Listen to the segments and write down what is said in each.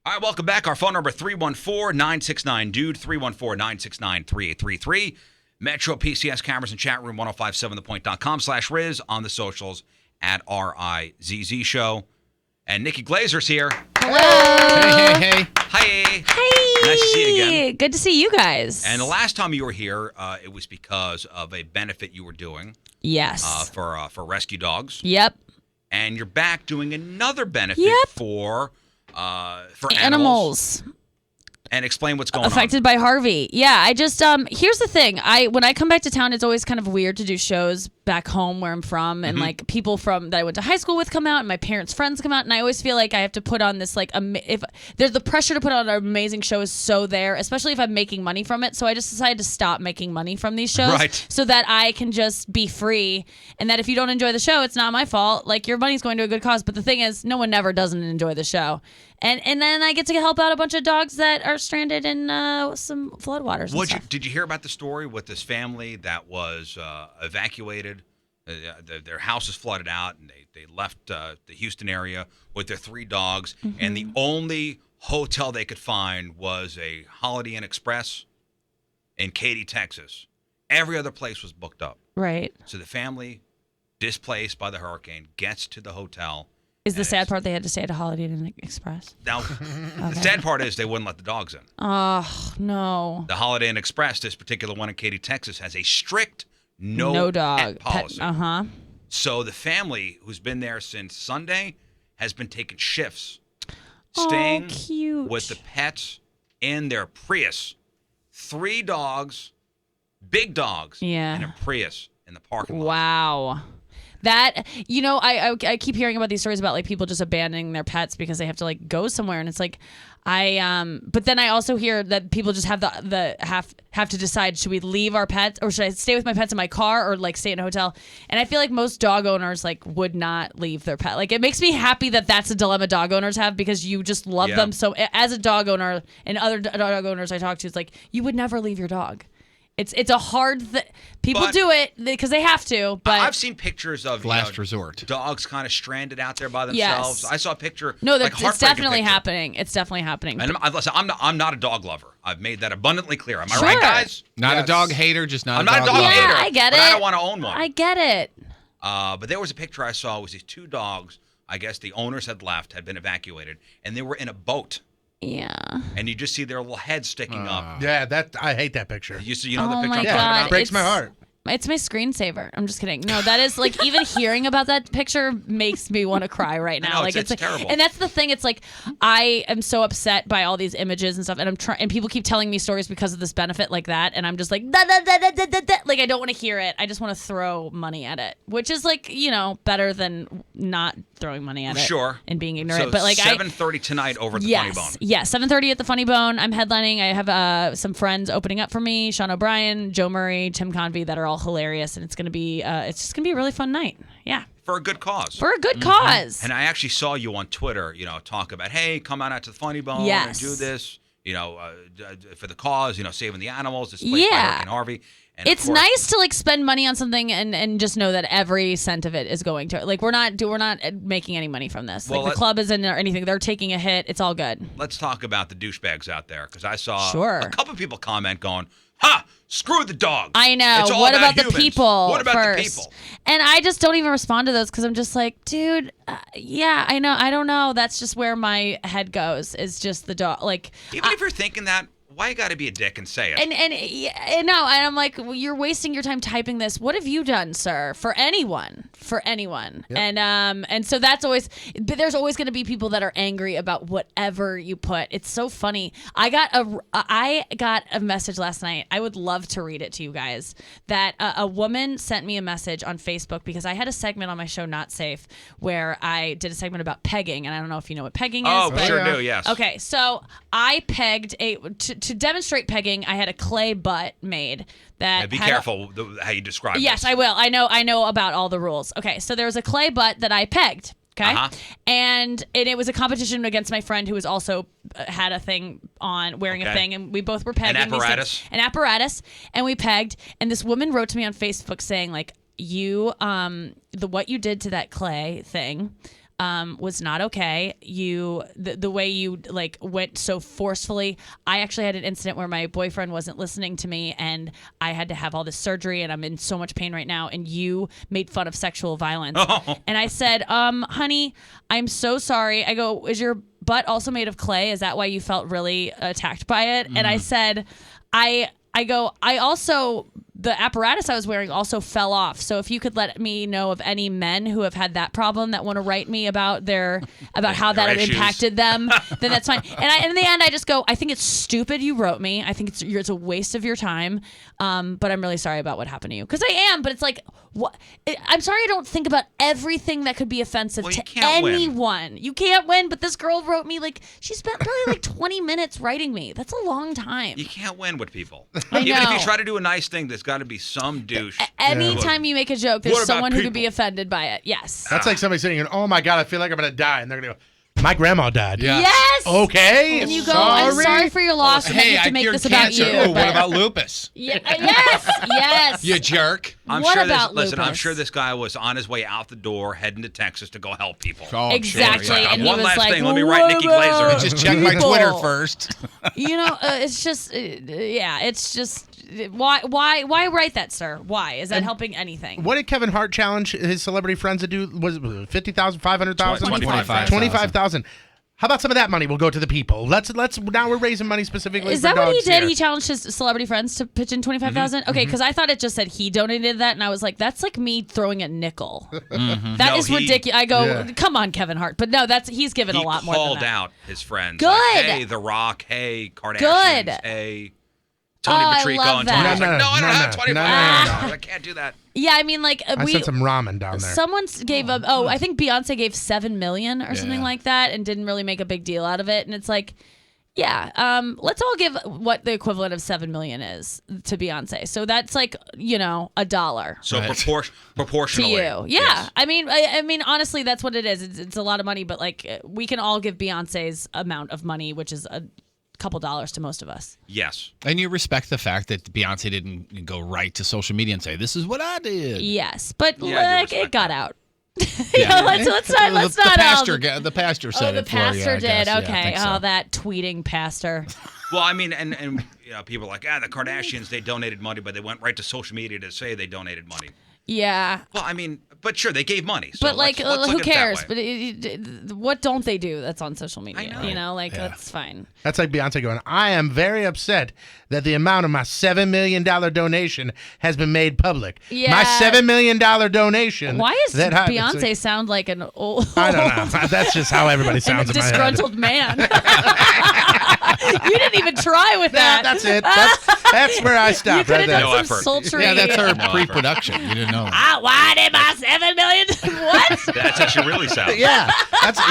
All right, welcome back. Our phone number, 314-969-DUDE, 314-969-3833. Metro PCS cameras and chat room, 1057thepoint.com/Rizz, on the socials at Rizz Show. And Nikki Glaser's here. Hello. Hey. Hi. Hey. Nice to see you again. Good to see you guys. And the last time you were here, it was because of a benefit you were doing. Yes. For rescue dogs. Yep. And you're back doing another benefit for animals. And explain what's going on. Affected by Harvey. Yeah, I just here's the thing. When I come back to town, it's always kind of weird to do shows back home where I'm from, and like people from that I went to high school with come out, and my parents' friends come out, and I always feel like I have to put on this if there's the pressure to put on an amazing show is so there, especially if I'm making money from it. So I just decided to stop making money from these shows, so that I can just be free, and that if you don't enjoy the show, it's not my fault. Like, your money's going to a good cause. But the thing is, no one never doesn't enjoy the show. And then I get to help out a bunch of dogs that are stranded in some floodwaters. Did you hear about the story with this family that was evacuated? Their house is flooded out, and they left the Houston area with their 3 dogs, and the only hotel they could find was a Holiday Inn Express in Katy, Texas. Every other place was booked up. Right. So the family, displaced by the hurricane, gets to the hotel. Is the sad part they had to stay at a Holiday Inn Express? Now, the sad part is they wouldn't let the dogs in. Oh, no. The Holiday Inn Express, this particular one in Katy, Texas, has a strict no dog policy. So the family, who's been there since Sunday, has been taking shifts, staying with the pets in their Prius. 3 dogs, big dogs, in a Prius in the parking lot. Wow. That, I keep hearing about these stories about like people just abandoning their pets because they have to like go somewhere, and it's like but then I also hear that people just have have to decide, should we leave our pets, or should I stay with my pets in my car, or like stay in a hotel? And I feel like most dog owners like would not leave their pet. Like, it makes me happy that that's a dilemma dog owners have, because you just love them. So as a dog owner, and other dog owners I talk to, it's like, you would never leave your dog. It's a hard thing. People do it because they have to. But I've seen pictures of last resort dogs kind of stranded out there by themselves. Yes. I saw a picture. No, it's definitely happening. It's definitely happening. And I'm not a dog lover. I've made that abundantly clear. Am I right, guys? Not a dog hater, just not. I'm not a dog hater. Yeah, I get it. I don't want to own one. I get it. But there was a picture I saw. It was these 2 dogs. I guess the owners had been evacuated, and they were in a boat. Yeah. And you just see their little heads sticking up. Yeah, I hate that picture. You know the picture? My I'm God. talking about? It breaks my heart. It's my screensaver. I'm just kidding. No, that is like, even hearing about that picture makes me want to cry right now. No, like it's terrible. And that's the thing. It's like, I am so upset by all these images and stuff, and and people keep telling me stories because of this benefit like that, and I'm just like, like, I don't want to hear it. I just want to throw money at it, which is like, better than not throwing money at it. Sure. And being ignorant. So but like 7:30 tonight over at the Funny Bone. Yes, 7:30 at the Funny Bone. I'm headlining. I have some friends opening up for me: Sean O'Brien, Joe Murray, Tim Convey, that are all hilarious, and it's gonna be just gonna be a really fun night. Yeah. For a good cause. For a good cause. And I actually saw you on Twitter, talk about, hey, come on out to the Funny Bone and do this, for the cause, saving the animals, displaced by Hurricane Harvey. And it's nice to like spend money on something and just know that every cent of it is going to, like, we're not making any money from this. Like, the club isn't or anything. They're taking a hit. It's all good. Let's talk about the douchebags out there, because I saw a couple of people comment going, screw the dogs. I know. What about the people? What about the first? people? And I just don't even respond to those, because I'm just like, dude, yeah, I know. I don't know. That's just where my head goes, is just the dog. Like, even if you're thinking that, why you got to be a dick and say it? And I'm like, well, you're wasting your time typing this. What have you done, sir? For anyone. Yep. And so that's always, but there's always going to be people that are angry about whatever you put. It's so funny. I got a message last night. I would love to read it to you guys. That a woman sent me a message on Facebook, because I had a segment on my show, Not Safe, where I did a segment about pegging, and I don't know if you know what pegging is. Oh, we sure do. Yes. Okay, so I pegged to demonstrate pegging. I had a clay butt made that. Be careful how you describe it. Yes, I will. I know about all the rules. Okay, so there was a clay butt that I pegged. Okay, and it was a competition against my friend who was also had a thing on, wearing a thing, and we both were pegging. An apparatus, and we pegged. And this woman wrote to me on Facebook saying, like, what you did to that clay thing was not okay. The way you like went so forcefully. I actually had an incident where my boyfriend wasn't listening to me, and I had to have all this surgery, and I'm in so much pain right now. And you made fun of sexual violence, and I said, honey, I'm so sorry. I go, is your butt also made of clay? Is that why you felt really attacked by it? And I said, I go, I also, the apparatus I was wearing also fell off. So if you could let me know of any men who have had that problem that want to write me about how that had impacted them, then that's fine. And in the end, I just go, I think it's stupid you wrote me. I think it's a waste of your time. But I'm really sorry about what happened to you. Because I am, but it's like, what? I'm sorry I don't think about everything that could be offensive to anyone. You can't win, but this girl wrote me she spent probably 20 minutes writing me. That's a long time. You can't win with people. I know. Even if you try to do a nice thing, there's got to be some douche. Anytime you make a joke, there's someone who could be offended by it. Yes. That's like somebody saying, oh my God, I feel like I'm going to die. And they're going to go, my grandma died. Yeah. Yes. Okay. And you go, I'm sorry for your loss. And then you have to make this about you. Oh, what about lupus? Yes. You jerk. I'm sure this guy was on his way out the door, heading to Texas to go help people. Oh, exactly. Sure, yeah. And one he was last thing. Let me write Nikki Glaser. Just check my Twitter first. It's just, it's just. Why write that, sir? Why? Is that helping anything? What did Kevin Hart challenge his celebrity friends to do? Was it 50,000, 500,000? 25,000. How about some of that money will go to the people? Let's now we're raising money specifically. Is for that what he dogs did? here. He challenged his celebrity friends to pitch in 25,000. Okay, because I thought it just said he donated that, and I was like, that's like me throwing a nickel. That is ridiculous. I go, come on, Kevin Hart, but no, he's given a lot more. He called out his friends. Good. Like, hey, The Rock. Hey, Kardashians. Good. Hey, Tony Patrico. I love And that. Tony's like, no, I don't have 25. I can't do that. Yeah, I mean, I sent some ramen down there. Someone gave I think Beyonce gave $7 million or something like that, and didn't really make a big deal out of it. And it's like, let's all give what the equivalent of $7 million is to Beyonce. So that's like, $1. So proportionally to you, yeah. Yes. I mean, honestly, that's what it is. It's a lot of money, but like we can all give Beyonce's amount of money, which is a couple dollars to most of us. Yes. And you respect the fact that Beyonce didn't go right to social media and say, this is what I did. Yes, but it got out. Let's not. The pastor said it. The pastor did. Guess. Okay. So. That tweeting pastor. Well, I mean, and people are like, the Kardashians, they donated money, but they went right to social media to say they donated money. Yeah. Well, I mean, but sure, they gave money. So but let's who cares? But what don't they do that's on social media? I know. That's fine. That's like Beyonce going, I am very upset that the amount of my $7 million donation has been made public. Yeah. My $7 million donation. Why does Beyonce sound like an old... I don't know. That's just how everybody sounds in my head. Disgruntled man. You didn't even try with that. That's it. That's where I stopped. You could have No done some sultry... Yeah, that's her pre-production. You didn't know that. Why did my $7 million? What? That's how she really sounds. Yeah.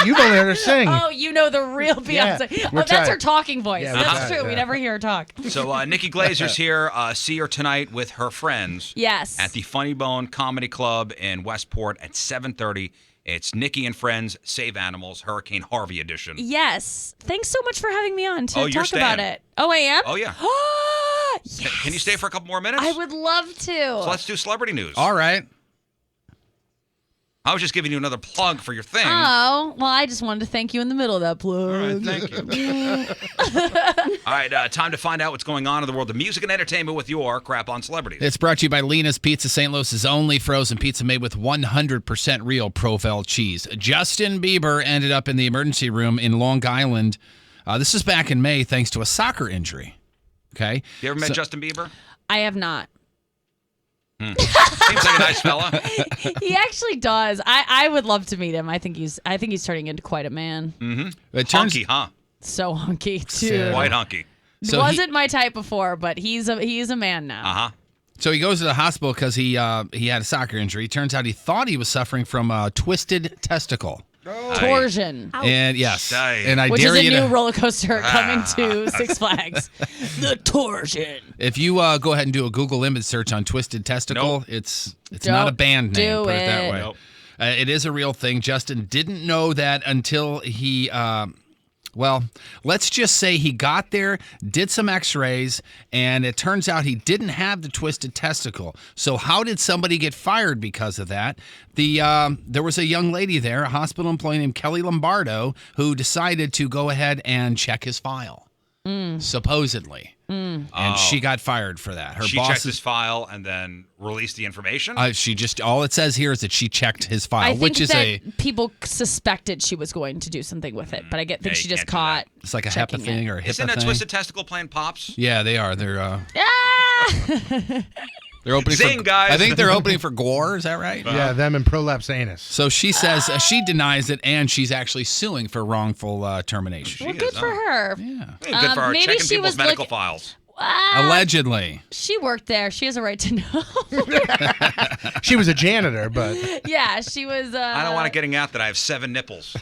You've only heard her sing. Oh, you know the real Beyonce. Yeah, that's her talking voice. Yeah, that's true. We never hear her talk. So Nikki Glaser's here. See her tonight with her friends. Yes. At the Funny Bone Comedy Club in Westport at 7:30. It's Nikki and Friends Save Animals Hurricane Harvey edition. Yes. Thanks so much for having me on to you're talk staying. about it. Oh, I am? Oh, yeah. Yes. Can you stay for a couple more minutes? I would love to. So let's do celebrity news. All right. I was just giving you another plug for your thing. Oh, well, I just wanted to thank you in the middle of that plug. All right, thank you. All right, time to find out what's going on in the world of music and entertainment with your Crap on Celebrities. It's brought to you by Lena's Pizza, St. Louis's only frozen pizza made with 100% real Provel cheese. Justin Bieber ended up in the emergency room in Long Island. This is back in May thanks to a soccer injury. Okay. You ever met Justin Bieber? I have not. Seems like a nice fella. He actually does. I would love to meet him. I think he's turning into quite a man. Mm-hmm. Hunky, huh? So hunky too. Quite hunky. So wasn't my type before, but he's a man now. Uh-huh. So he goes to the hospital because he had a soccer injury. Turns out he thought he was suffering from a twisted testicle. Torsion. And yes, and I which dare is a you new to, roller coaster coming to Six Flags. The Torsion. If you go ahead and do a Google image search on twisted testicle, it's not a band name. Put it that way. Nope. It is a real thing. Justin didn't know that until he Well, let's just say he got there, did some x-rays, and it turns out he didn't have the twisted testicle. So how did somebody get fired because of that? There was a young lady there, a hospital employee named Kelly Lombardo, who decided to go ahead and check his file, supposedly. And she got fired for that. She checked his file and then released the information? All it says here is that she checked his file, I think people suspected she was going to do something with it, but I think she just caught. It's like a HEPA thing or a HIPAA Isn't a twisted testicle playing Pops? Yeah, they are. They're they're opening guys. I think they're opening for Gore. Is that right? Yeah, them and Prolapse Anus. So she says she denies it, and she's actually suing for wrongful termination. Well, good for her. Yeah. Good for her. Maybe Checking she people's was medical files. Allegedly. She worked there. She has a right to know. She was a janitor, but... Yeah, she was... I don't want to getting out that I have 7 nipples.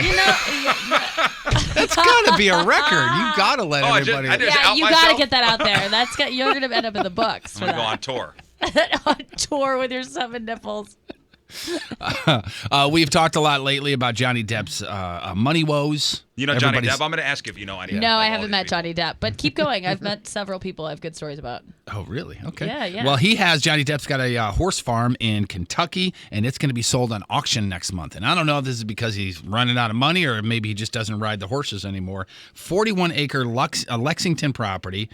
You know... That's got to be a record. You got to let everybody... Yeah, you got to get that out there. You're going to end up in the books. I'm going to go on tour. On tour with your 7 nipples. We've talked a lot lately about Johnny Depp's money woes. You know Johnny Depp? I'm going to ask you if you know any. No, I haven't met Johnny Depp, but keep going. I've met several people I have good stories about. Oh, really? Okay. Yeah. Well, Johnny Depp's got a horse farm in Kentucky, and it's going to be sold on auction next month. And I don't know if this is because he's running out of money or maybe he just doesn't ride the horses anymore. 41-acre Lexington property,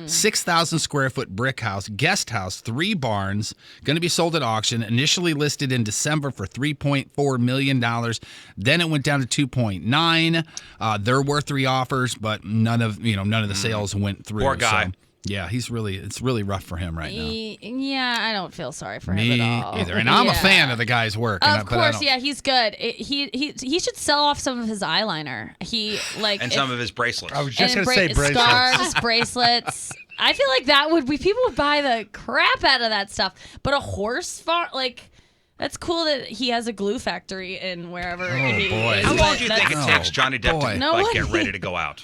6,000 square foot brick house, guest house, 3 barns, going to be sold at auction. Initially listed in December for $3.4 million. Then it went down to 2.9. There were 3 offers, but none of the sales went through. Poor guy. So, yeah, it's really rough for him right now. Yeah, I don't feel sorry for him at all. Either. And I'm a fan of the guy's work. Of course, he's good. He should sell off some of his eyeliner. Some of his bracelets. I was just going to say bracelets. Scarves, bracelets. I feel like people would buy the crap out of that stuff. But a horse farm, that's cool that he has a glue factory in wherever he is. How long do you think it takes Johnny Depp to get ready to go out?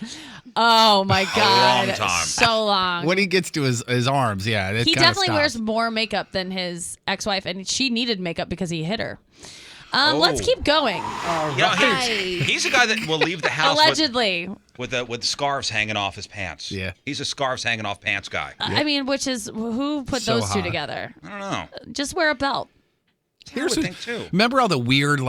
Oh, my God. A long time. So long. When he gets to his arms, he definitely wears more makeup than his ex-wife, and she needed makeup because he hit her. Let's keep going. He's a guy that will leave the house allegedly with scarves hanging off his pants. Yeah, he's a scarves hanging off pants guy. I mean, which is who put those two together? I don't know. Just wear a belt. Here's the thing too. Remember all the weird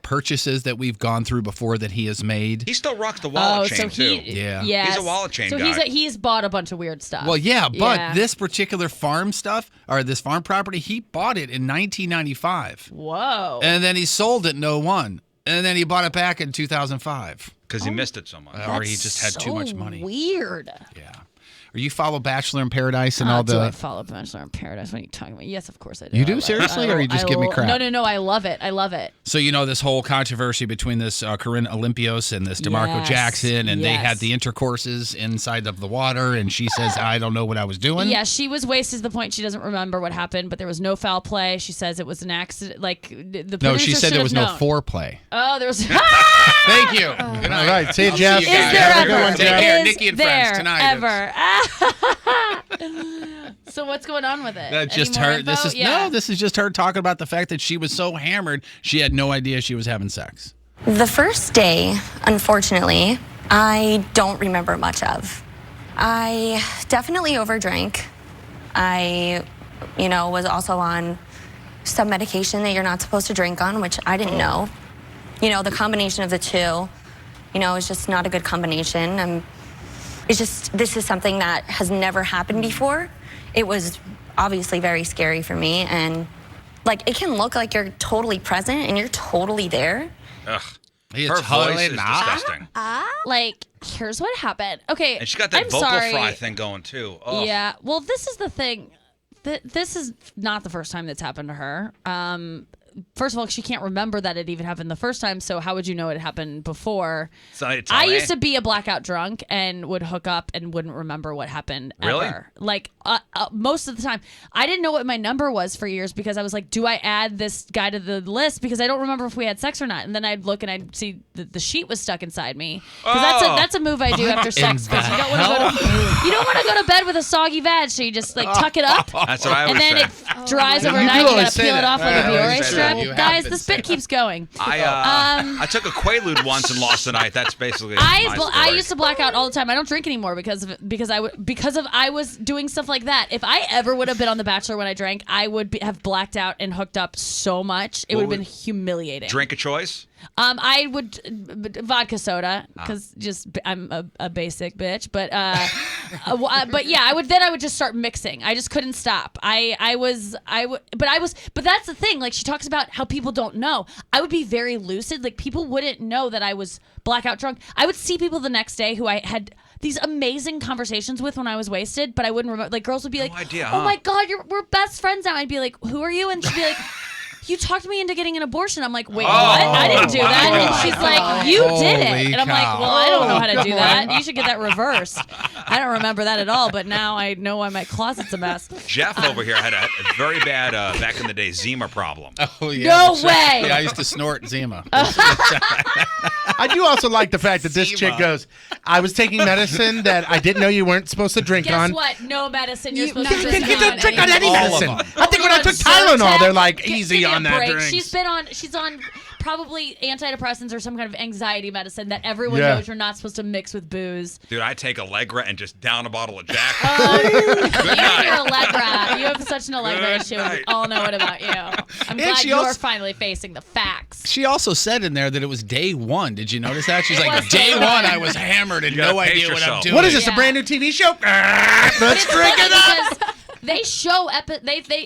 purchases that we've gone through before that he has made? He still rocks the wallet chain too. Yeah. He's a wallet chain guy. So he's bought a bunch of weird stuff. Well, yeah, but this particular farm stuff or this farm property, he bought it in 1995. Whoa. And then he sold it in 2001. And then he bought it back in 2005 because he missed it so much, or he just had too much money. Weird. Yeah. Or you follow Bachelor in Paradise and all the... Do I follow Bachelor in Paradise? What are you talking about? Yes, of course I do. You do? Seriously? Or you just give me crap? No. I love it. I love it. So you know this whole controversy between this Corinne Olympios and this DeMarco Jackson, and they had the intercourses inside of the water, and she says, I don't know what I was doing. Yeah, she was wasted to the point she doesn't remember what happened, but there was no foul play. She says it was an accident. No, she said there was no foreplay. Oh, there was... Thank you. Good night. All right. See you, Jeff. Is there ever? Take care. Nikki and friends tonight. Ever. So what's going on with it? That's just her. This is just her talking about the fact that she was so hammered she had no idea she was having sex. The first day, unfortunately, I don't remember much of. I definitely overdrank. I, was also on some medication that you're not supposed to drink on, which I didn't know. The combination of the two, is just not a good combination. This is something that has never happened before. It was obviously very scary for me, and it can look like you're totally present and you're totally there. Ugh. Her voice is disgusting. Here's what happened. Okay, and she got that vocal fry thing going too. Ugh. Yeah. Well, this is the thing. This is not the first time that's happened to her. First of all, she can't remember that it even happened the first time, so how would you know it happened before? I used to be a blackout drunk and would hook up and wouldn't remember what happened ever. Most of the time. I didn't know what my number was for years because I was like, do I add this guy to the list? Because I don't remember if we had sex or not. And then I'd look and I'd see the sheet was stuck inside me. Because that's a move I do after sex. Because you don't want to go to bed with a soggy vag, so you just tuck it up. That's what I always say. And then it dries overnight. You got to peel it off like a Biore strip. trip. Guys, this bit keeps going. I took a Quaalude once and lost the night. That's basically I used to black out all the time. I don't drink anymore because I was doing stuff like that. If I ever would have been on The Bachelor when I drank, I would have blacked out and hooked up so much. It would have been humiliating. Drink of choice? I would vodka soda because I'm a basic bitch, but yeah, I would just start mixing. I just couldn't stop. But that's the thing. Like, she talks about how people don't know. I would be very lucid. Like, people wouldn't know that I was blackout drunk. I would see people the next day who I had these amazing conversations with when I was wasted, but I wouldn't remember. Like, girls would be like, "Oh my God, we're best friends now." I'd be like, "Who are you?" And she'd be like, "You talked me into getting an abortion." I'm like, "Wait, what? I didn't do that." And she's like, "You did it." And I'm like, "Well, I don't know how to do that. You should get that reversed." I don't remember that at all, but now I know why my closet's a mess. Jeff over here had a very bad, back in the day, Zima problem. Oh, yeah. No way. Yeah, I used to snort Zima. I do also like the fact that this chick goes, "I was taking medicine that I didn't know you weren't supposed to drink on." Guess what? No medicine you're supposed to You drink don't drink on any All of medicine. them. I think when I took Tylenol, they're like, easy on that drink. She's on probably antidepressants or some kind of anxiety medicine that everyone knows you're not supposed to mix with booze. Dude, I take Allegra and just down a bottle of Jack. You're Allegra. You have such an Allegra issue. We all know it about you. I'm glad you're finally facing the facts. She also said in there that it was day one. Did you notice that? She's like, day one, I was hammered and no idea what I'm doing. What is this, a brand new TV show? Let's drink it up. They show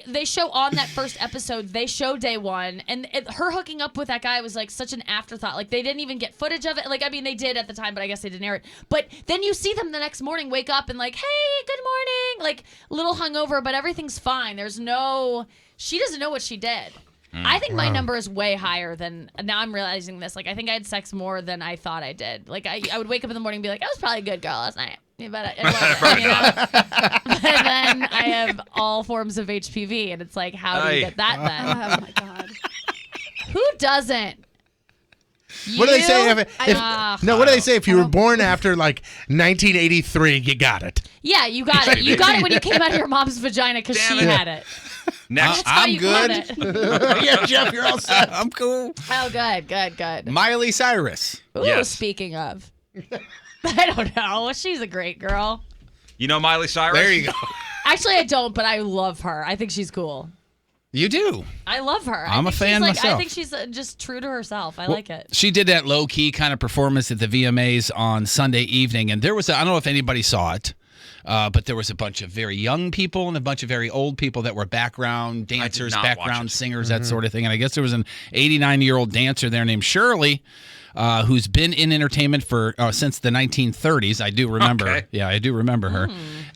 they show on that first episode, they show day one, and her hooking up with that guy was like such an afterthought. Like, they didn't even get footage of it. Like, I mean, they did at the time, but I guess they didn't air it. But then you see them the next morning, wake up and like, "Hey, good morning," like a little hungover, but everything's fine. She doesn't know what she did. I think my number is way higher than, now I'm realizing this. Like, I think I had sex more than I thought I did. Like, I would wake up in the morning and be like, "I was probably a good girl last night." But it wasn't, you know? But then I have all forms of HPV, and it's like, how do you get that then? Oh my God. Who doesn't? What do they say? What do they say? If you were born after like 1983, you got it. Yeah, you got it. You got it when you came out of your mom's vagina because she had it. Next, I'm good. Yeah, Jeff, you're all set. I'm cool. Oh, good. Miley Cyrus. Ooh, yes. Speaking of. I don't know. She's a great girl. You know Miley Cyrus? There you go. Actually, I don't, but I love her. I think she's cool. You do. I love her. I'm a fan myself. I think she's just true to herself. I like it. She did that low-key kind of performance at the VMAs on Sunday evening, and there was, I don't know if anybody saw it, but there was a bunch of very young people and a bunch of very old people that were background dancers, background singers, that sort of thing. And I guess there was an 89-year-old dancer there named Shirley, who's been in entertainment for since the 1930s. I do remember. Okay. Yeah, I do remember her.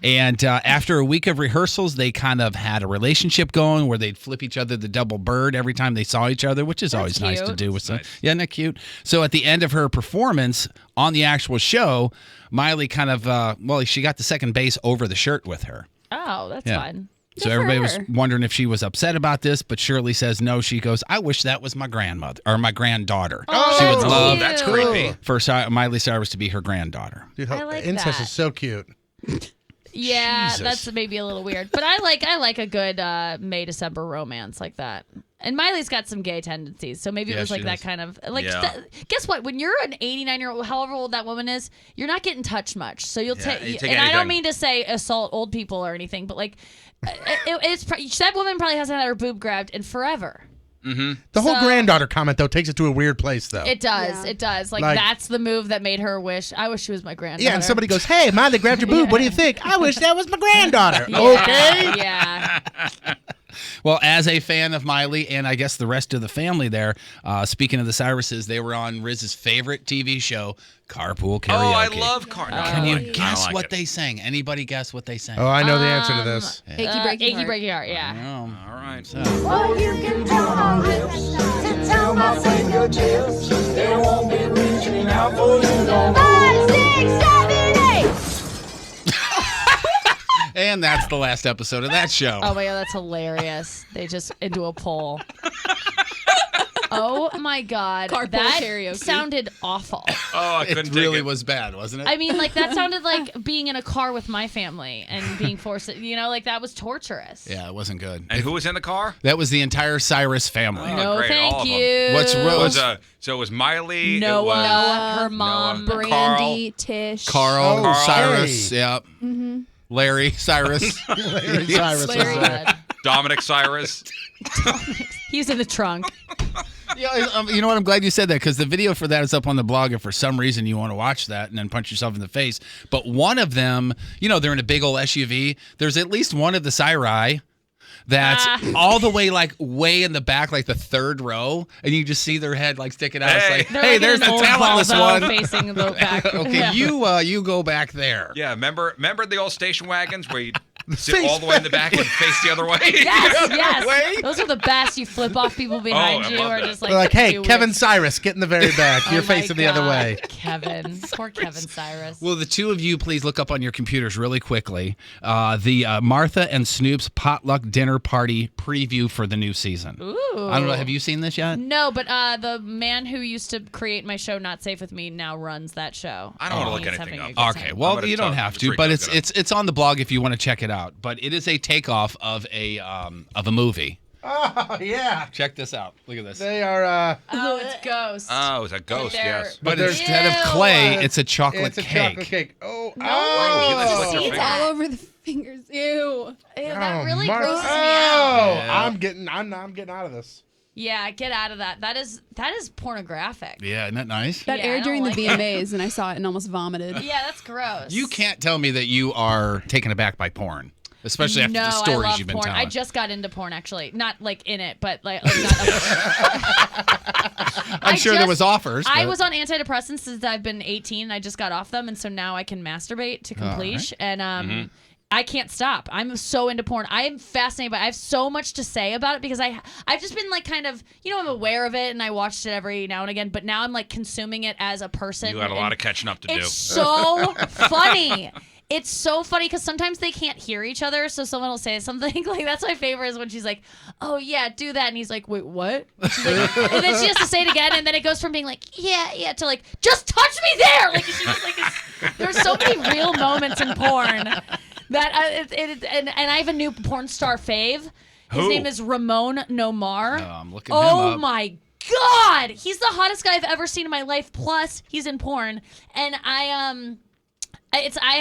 And after a week of rehearsals, they kind of had a relationship going where they'd flip each other the double bird every time they saw each other, which is always cute. Nice to do. With nice. Yeah, isn't that cute? So at the end of her performance on the actual show, Miley kind of, she got the second base over the shirt with her. Oh, that's fun. So everybody was wondering if she was upset about this, but Shirley says no. She goes, "I wish that was my grandmother or my granddaughter." Oh, she would love that's creepy for Miley Cyrus to be her granddaughter. Dude, I like incest that. is so cute. Yeah, Jesus. that's maybe a little weird, but I like a good May-December romance like that. And Miley's got some gay tendencies, so maybe it was like that kind of like. Guess what? When you're an 89-year-old, however old that woman is, you're not getting touched much. So you'll take. And anything. I don't mean to say assault old people or anything, but like, that woman probably hasn't had her boob grabbed in forever. Mm-hmm. The whole granddaughter comment, though, takes it to a weird place, though. It does. Yeah. It does. Like, that's the move that made her wish. I wish she was my granddaughter. Yeah, and somebody goes, "Hey, Miley grabbed your boob. What do you think?" "I wish that was my granddaughter." Yeah, okay. Yeah. Well, as a fan of Miley and I guess the rest of the family there, speaking of the Cyruses, they were on Rizz's favorite TV show, Carpool Karaoke. Oh, I love Carpool. Can you guess what they sang? Anybody guess what they sang? Oh, I know the answer to this. Achy Breaky Heart, yeah. All right. So. Well, you can tell my lips to tell my fingertips. They won't be reaching out for you no more. 5, 6, 7, 8. And that's the last episode of that show. Oh my God, that's hilarious. They just into a poll. Oh Oh my God. Carpool that karaoke. sounded awful. Oh, I couldn't It take really it. was bad, wasn't it? I mean, like, that sounded like being in a car with my family and being forced to, like, that was torturous. Yeah, it wasn't good. And who was in the car? That was the entire Cyrus family. Oh, No, great, thank all of them. you. What's It Rose? was, so it was Miley. Noah, It was her mom. Noah. Brandy, Tish. Carl, Oh, Cyrus, hey. yeah. Larry, Cyrus. Larry Cyrus was Very there. good. Dominic Cyrus. He was in the trunk. Yeah, you know what? I'm glad you said that because the video for that is up on the blog. If for some reason you want to watch that and then punch yourself in the face. But one of them, they're in a big old SUV. There's at least one of the Cyri that's all the way way in the back, like the third row, and you just see their head like sticking out. Hey. It's like, They're hey, like there's in the an old talentless Volvo one. facing the back. Okay, Yeah. you go back there. Yeah, remember the old station wagons where you sit all the way in the back and face the other way? Yes. Way? Those are the best. You flip off people behind I you, love or that. just like, They're like, hey, do Kevin it. Cyrus, get in the very back. You're Oh my facing the other God. way. Kevin. Poor Kevin Cyrus. Well, the two of you, please look up on your computers really quickly the Martha and Snoop's potluck dinner party preview for the new season. Ooh. I don't know. Have you seen this yet? No, but the man who used to create my show, Not Safe With Me, now runs that show. I don't want to look He's anything having a up. good Okay, time. well, gonna you don't tell- have it's to, but ridiculous. it's on the blog if you want to check it out. But it is a takeoff of a movie. Oh, yeah. Check this out. Look at this. They are, Oh, it's Ghost. Oh, it's a ghost, There. yes. But Ew. instead of clay, it's a chocolate it's a cake. chocolate cake. Oh, No Oh, one needs you to licked your see finger. that. All over the fingers. Ew. That really Mark. grosses me Oh, out. Yeah. I'm getting out of this. Yeah, get out of that. That is pornographic. Yeah, isn't that nice? That Yeah, I aired don't during like the it. VMAs, and I saw it and almost vomited. Yeah, that's gross. You can't tell me that you are taken aback by porn, especially after No, the stories I love you've been porn. telling. I just got into porn actually, not like in it, but like not. I'm sure there was offers. I but- was on antidepressants since I've been 18. I just got off them, and so now I can masturbate to completion. And I can't stop. I'm so into porn. I am fascinated by it. I have so much to say about it because I've just been like kind of, I'm aware of it and I watched it every now and again, but now I'm like consuming it as a person. You got a lot of catching up to do. It's so funny. It's so funny because sometimes they can't hear each other, so someone will say something like, that's my favorite is when she's like, oh yeah, do that, and he's like, wait, what? She's like, and then she has to say it again, and then it goes from being like, yeah, to like, just touch me there. Like she just like, there's so many real moments in porn that and I have a new porn star fave. His Who? name is Ramon Nomar. Oh, I'm looking him Oh up. my God, he's the hottest guy I've ever seen in my life. Plus, he's in porn, and I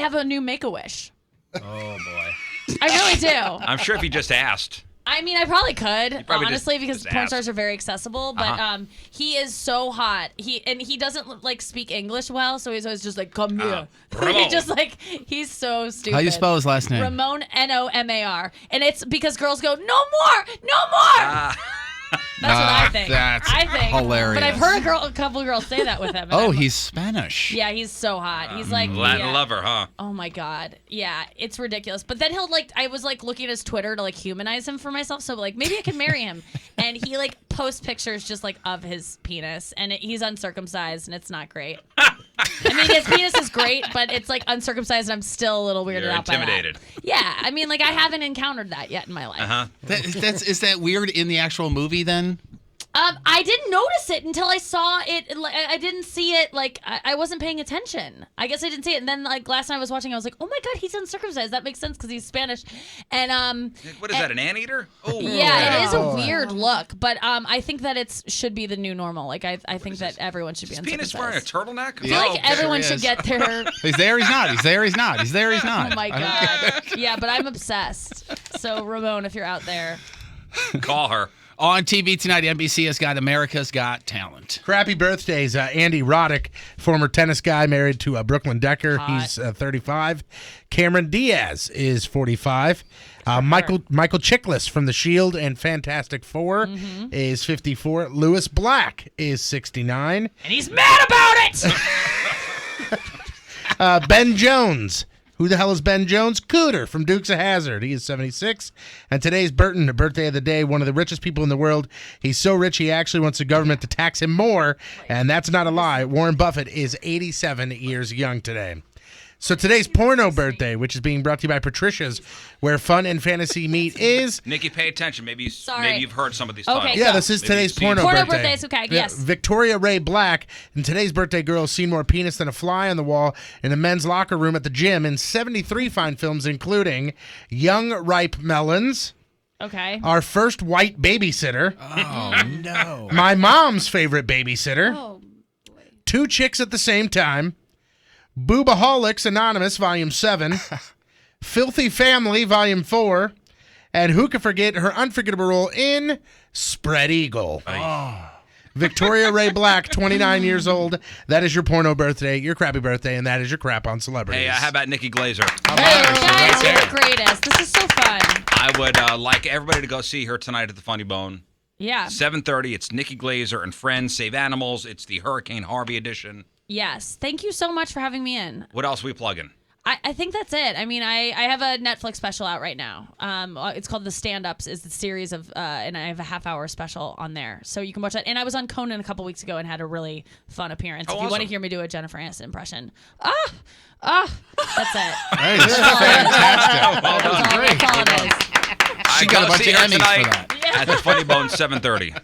have a new Make-A-Wish. Oh boy. I really do. I'm sure if you just asked. I mean, I probably could, probably honestly, just- because just porn ask. stars are very accessible. But he is so hot. He doesn't like speak English well, so he's always just like, "Come here." Ramon. He's so stupid. How do you spell his last name? Ramon Nomar, and it's because girls go, "No more, no more." That's what I think. That's I think hilarious. But I've heard a couple of girls say that with him. and Oh, I'm- he's Spanish. yeah, he's so hot. He's like Latin yeah. lover, huh? Oh my God. Yeah, it's ridiculous. But then I was like looking at his Twitter to like humanize him for myself. So like maybe I can marry him. And he like posts pictures just like of his penis. And he's uncircumcised and it's not great. I mean, his penis is great, but it's like uncircumcised and I'm still a little weirded You're out by that. intimidated. Yeah, I mean, like I haven't encountered that yet in my life. Uh-huh. Is that weird in the actual movie then? I didn't notice it until I saw it. I didn't see it. Like I wasn't paying attention. I guess I didn't see it. And then like last night I was watching, I was like, oh my God, he's uncircumcised. That makes sense because he's Spanish. And What is that, an anteater? Oh, yeah, it is a Oh. weird look. But I think that it should be the new normal. Like I think that everyone should be Is penis uncircumcised. wearing a turtleneck? I feel Yeah. like okay. everyone There he should is. get their. He's there, he's not. He's there, he's not. He's there, he's not. Oh my I don't God. Yeah, but I'm obsessed. So Ramon, if you're out there. Call her. On TV tonight, NBC has got America's Got Talent. Crappy birthdays. Andy Roddick, former tennis guy, married to Brooklyn Decker. Hot. He's 35. Cameron Diaz is 45. Michael Chiklis from The Shield and Fantastic Four is 54. Lewis Black is 69. And he's mad about it. Ben Jones. Who the hell is Ben Jones? Cooter from Dukes of Hazzard. He is 76. And today's Burton, the birthday of the day, one of the richest people in the world. He's so rich he actually wants the government to tax him more. And that's not a lie. Warren Buffett is 87 years young today. So today's porno birthday, which is being brought to you by Patricia's, where fun and fantasy meet, is... Nikki, pay attention. Maybe you've heard some of these Okay, titles. Yeah, this is today's porno birthday. Porno birthdays, okay, yes. Victoria Ray Black, and today's birthday girl has seen more penis than a fly on the wall in a men's locker room at the gym in 73 fine films, including Young Ripe Melons, Okay. Our First White Babysitter, Oh, no. My Mom's Favorite Babysitter, Oh, boy. Two Chicks at the Same Time, Boobaholics Anonymous, Volume 7, Filthy Family, Volume 4, and who could forget her unforgettable role in Spread Eagle. Victoria Ray Black, 29 years old. That is your porno birthday, your crappy birthday, and that is your crap on celebrities. Hey, how about Nikki Glaser? Guys, you're the greatest. This is so fun. I would like everybody to go see her tonight at the Funny Bone. Yeah. 7:30. It's Nikki Glaser and Friends Save Animals. It's the Hurricane Harvey edition. Yes. Thank you so much for having me in. What else are we plugging? I think that's it. I mean, I have a Netflix special out right now. It's called The Stand-Ups, is the series of, and I have a half-hour special on there. So you can watch that. And I was on Conan a couple weeks ago and had a really fun appearance. If you want to hear me do a Jennifer Aniston impression. That's it. Hey, this is fantastic. Well done. Great. That's all it is. She got a bunch of Emmys for that. At the Funny Bone, 7:30.